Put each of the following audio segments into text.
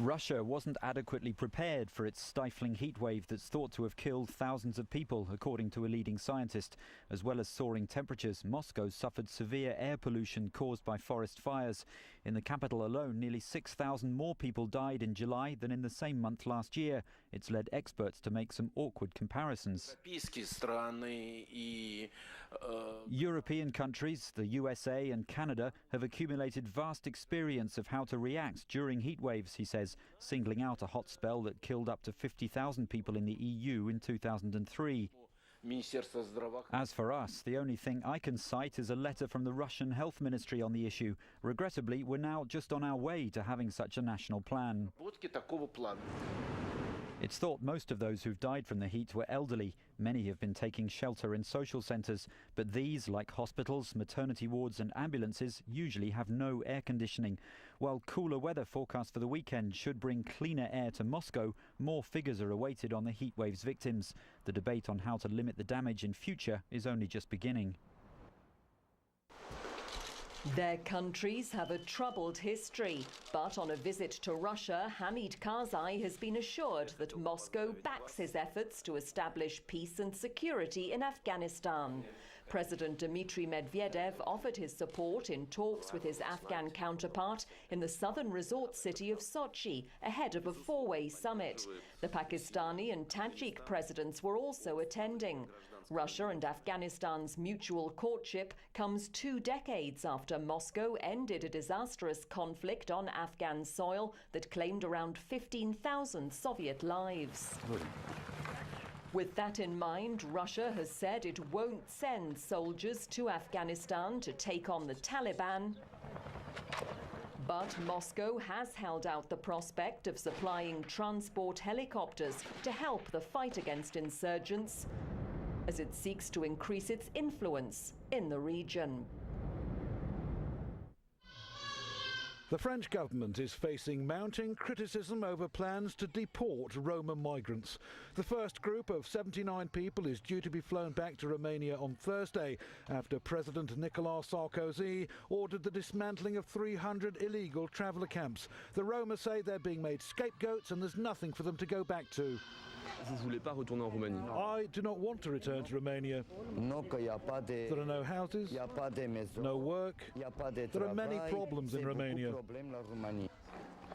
Russia wasn't adequately prepared for its stifling heatwave that's thought to have killed thousands of people, according to a leading scientist. As well as soaring temperatures, Moscow suffered severe air pollution caused by forest fires. In the capital alone, nearly 6,000 more people died in July than in the same month last year. It's led experts to make some awkward comparisons. European countries, the USA and Canada, have accumulated vast experience of how to react during heatwaves, he says, singling out a hot spell that killed up to 50,000 people in the EU in 2003. As for us, the only thing I can cite is a letter from the Russian Health Ministry on the issue. Regrettably, we're now just on our way to having such a national plan. It's thought most of those who've died from the heat were elderly. Many have been taking shelter in social centres, but these, like hospitals, maternity wards and ambulances, usually have no air conditioning. While cooler weather forecast for the weekend should bring cleaner air to Moscow, more figures are awaited on the heatwave's victims. The debate on how to limit the damage in future is only just beginning. Their countries have a troubled history, but on a visit to Russia, Hamid Karzai has been assured that Moscow backs his efforts to establish peace and security in Afghanistan. President Dmitry Medvedev offered his support in talks with his Afghan counterpart in the southern resort city of Sochi, ahead of a four-way summit. The Pakistani and Tajik presidents were also attending. Russia and Afghanistan's mutual courtship comes 2 decades after Moscow ended a disastrous conflict on Afghan soil that claimed around 15,000 Soviet lives. With that in mind, Russia has said it won't send soldiers to Afghanistan to take on the Taliban. But Moscow has held out the prospect of supplying transport helicopters to help the fight against insurgents, as it seeks to increase its influence in the region. The French government is facing mounting criticism over plans to deport Roma migrants. The first group of 79 people is due to be flown back to Romania on Thursday after President Nicolas Sarkozy ordered the dismantling of 300 illegal traveller camps. The Roma say they're being made scapegoats and there's nothing for them to go back to. I do not want to return to Romania. There are no houses, no work. There are many problems in Romania.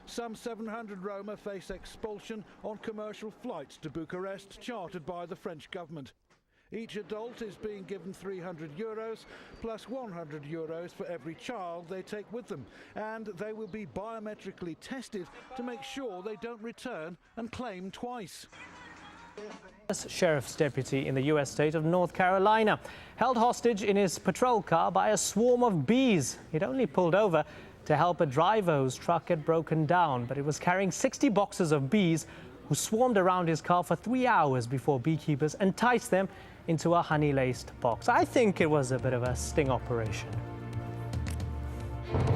Some 700 Roma face expulsion on commercial flights to Bucharest chartered by the French government. Each adult is being given €300 plus €100 for every child they take with them, and they will be biometrically tested to make sure they don't return and claim twice. Sheriff's deputy in the U.S. state of North Carolina, held hostage in his patrol car by a swarm of bees. He'd only pulled over to help a driver whose truck had broken down, but it was carrying 60 boxes of bees who swarmed around his car for 3 hours before beekeepers enticed them into a honey-laced box. I think it was a bit of a sting operation.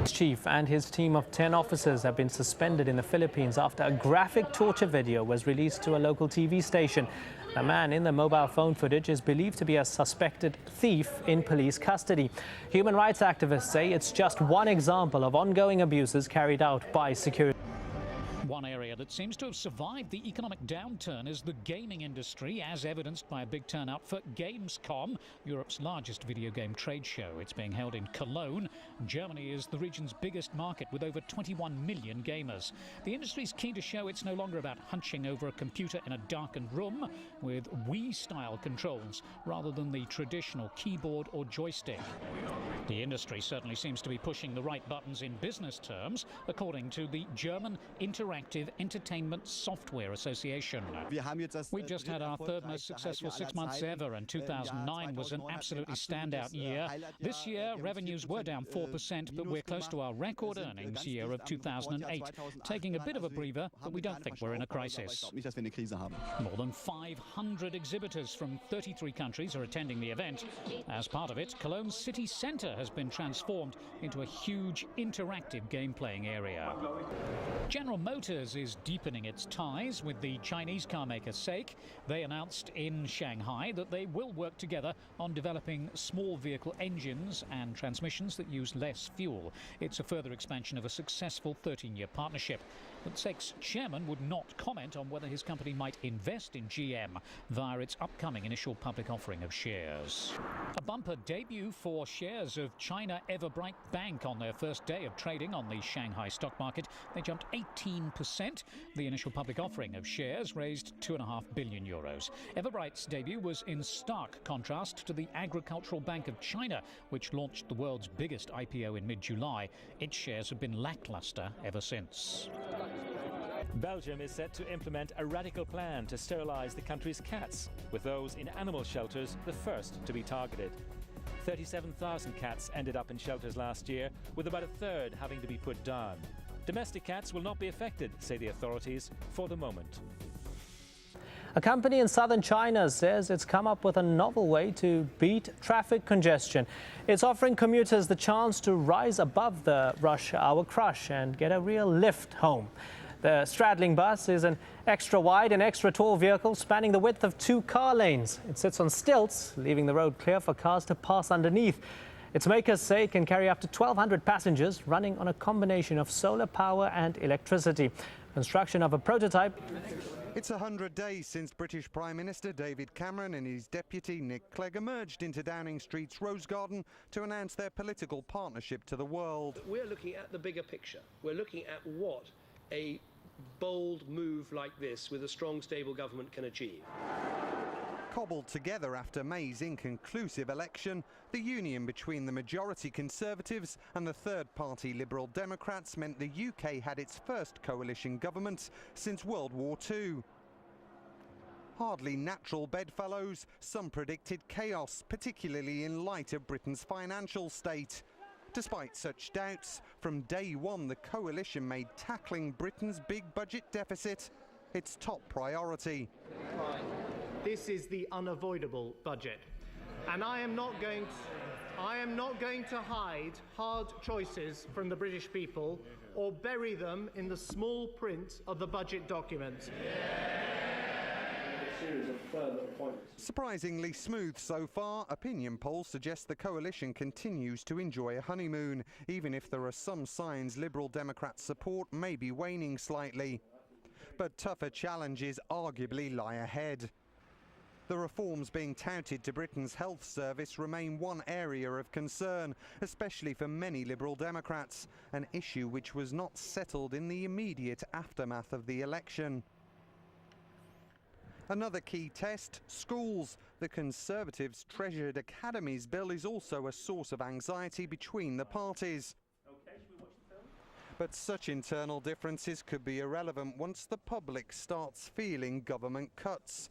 The chief and his team of 10 officers have been suspended in the Philippines after a graphic torture video was released to a local TV station. The man in the mobile phone footage is believed to be a suspected thief in police custody. Human rights activists say it's just one example of ongoing abuses carried out by security. One area that seems to have survived the economic downturn is the gaming industry, as evidenced by a big turnout for Gamescom, Europe's largest video game trade show. It's being held in Cologne. Germany is the region's biggest market with over 21 million gamers. The industry is keen to show it's no longer about hunching over a computer in a darkened room with Wii-style controls rather than the traditional keyboard or joystick. The industry certainly seems to be pushing the right buttons in business terms, according to the German Interactive Entertainment Software Association. We just had our third most successful 6 months ever, and 2009 was an absolutely standout year. This year, revenues were down 4%, but we're close to our record earnings year of 2008. Taking a bit of a breather, but we don't think we're in a crisis. More than 500 exhibitors from 33 countries are attending the event. As part of it, Cologne's city centre has been transformed into a huge interactive game-playing area. General Motors is deepening its ties with the Chinese carmaker SAIC. They announced in Shanghai that they will work together on developing small vehicle engines and transmissions that use less fuel. It's a further expansion of a successful 13-year partnership. But SAIC's chairman would not comment on whether his company might invest in GM via its upcoming initial public offering of shares. A bumper debut for shares of China Everbright Bank on their first day of trading on the Shanghai stock market. They jumped 18%. The initial public offering of shares raised €2.5 billion. Everbright's debut was in stark contrast to the Agricultural Bank of China, which launched the world's biggest IPO in mid-July. Its shares have been lackluster ever since. Belgium is set to implement a radical plan to sterilise the country's cats, with those in animal shelters the first to be targeted. 37,000 cats ended up in shelters last year, with about a third having to be put down. Domestic cats will not be affected, say the authorities, for the moment. A company in southern China says it's come up with a novel way to beat traffic congestion. It's offering commuters the chance to rise above the rush hour crush and get a real lift home. The straddling bus is an extra wide and extra tall vehicle spanning the width of 2 car lanes. It sits on stilts, leaving the road clear for cars to pass underneath. Its makers say it can carry up to 1,200 passengers, running on a combination of solar power and electricity. Construction of a prototype. It's 100 days since British Prime Minister David Cameron and his deputy Nick Clegg emerged into Downing Street's Rose Garden to announce their political partnership to the world. We're looking at the bigger picture. We're looking at what a bold move like this with a strong, stable government can achieve. Cobbled together after May's inconclusive election, the union between the majority Conservatives and the third-party Liberal Democrats meant the UK had its first coalition government since World War II. Hardly natural bedfellows, some predicted chaos, particularly in light of Britain's financial state. Despite such doubts, from day one the coalition made tackling Britain's big budget deficit its top priority. This is the unavoidable budget, and I am not going to hide hard choices from the British people or bury them in the small print of the budget document. Surprisingly smooth so far, opinion polls suggest the coalition continues to enjoy a honeymoon, even if there are some signs Liberal Democrat support may be waning slightly. But tougher challenges arguably lie ahead. The reforms being touted to Britain's health service remain one area of concern, especially for many Liberal Democrats, an issue which was not settled in the immediate aftermath of the election. Another key test, schools. The Conservatives' treasured academies bill is also a source of anxiety between the parties. But such internal differences could be irrelevant once the public starts feeling government cuts.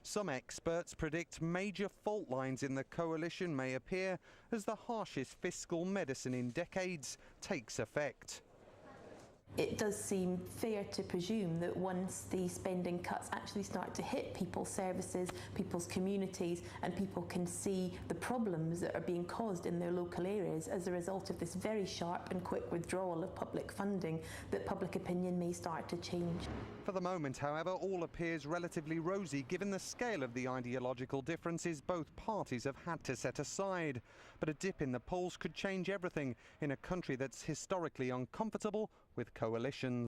Some experts predict major fault lines in the coalition may appear as the harshest fiscal medicine in decades takes effect. It does seem fair to presume that once the spending cuts actually start to hit people's services, people's communities, and people can see the problems that are being caused in their local areas as a result of this very sharp and quick withdrawal of public funding, that public opinion may start to change. For the moment, however, all appears relatively rosy given the scale of the ideological differences both parties have had to set aside. But a dip in the polls could change everything in a country that's historically uncomfortable with coalitions.